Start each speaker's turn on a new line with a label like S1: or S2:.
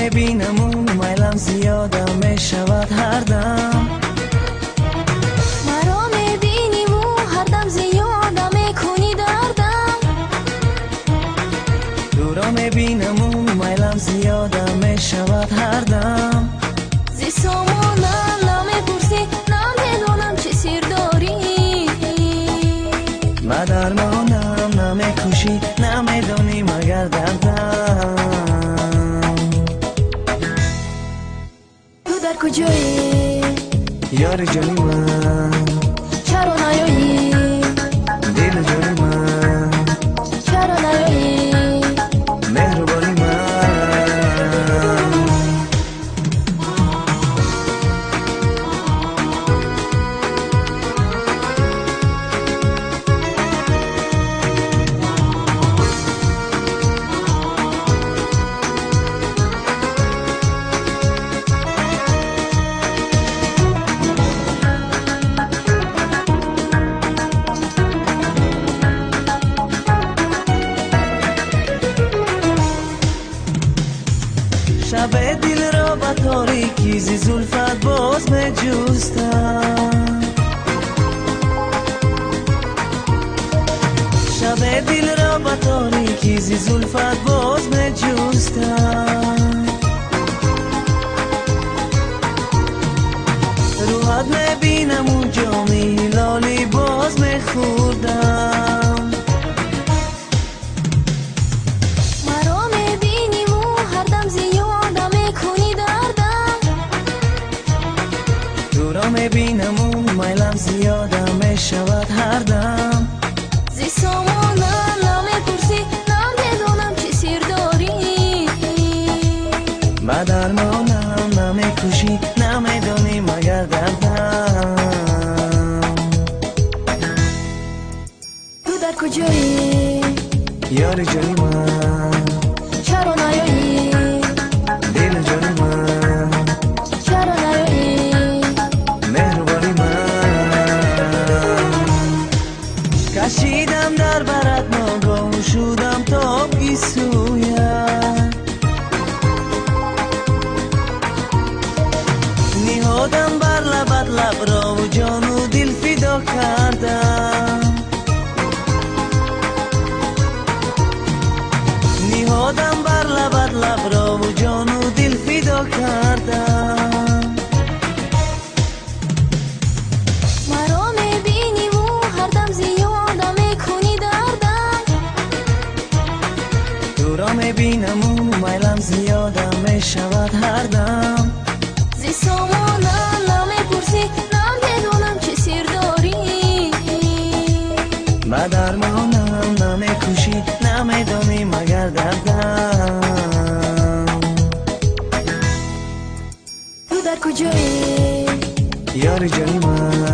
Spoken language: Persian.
S1: میبینم و میلم زیادم میشود هر دم.
S2: مرا میبینی و هر دم زیادم میکنی دردم.
S1: دورا میبینم و میلم زیادم میشود هر دم.
S2: زی سامانم نمیپرسی نمیدونم چه سیر داری.
S1: ما درمانم نمیکشی نمیدونی مگر دردم.
S2: تو در کجایی
S1: یار جانی من؟
S2: چرا نیایی
S1: دل جانی من؟
S2: چرا نیایی
S1: مهربانی من. شب دل را با تاریکی زی زلفت باز می جستم. شب دل را با تاریکی زی زلفت باز می جستم. روحت می بینم و جامی لالی باز می خوردم. میبینم و میلم زیادم میشود هر دم.
S2: زی سامانم نمیپرسی نمیدونم چی سیر داری.
S1: ما درمانم نمیکشی نمیدونی مگر دردم.
S2: تو در کجایی
S1: یار جانی من؟
S2: چرا نیایی
S1: دل جانی من؟
S2: چرا نیایی
S1: مهربانی من. کشیدم در برات ناگاه شدم تا گیسویت. نهادم بر لبت لب را و جان و دل فدا کردم. نهادم بر لبت لب را و جان و دل فدا کردم.
S2: مرا میبینی و هر دم زیادم میکنی دردم.
S1: دورا میبینم و میلم زیادم میشود هر دم.
S2: زی سامانم نمیپرسی نمیدونم چه سیر داری.
S1: ما درمانم نمیکشی نمیدونی مگر دردم.
S2: تو در کجایی
S1: یار جانی من؟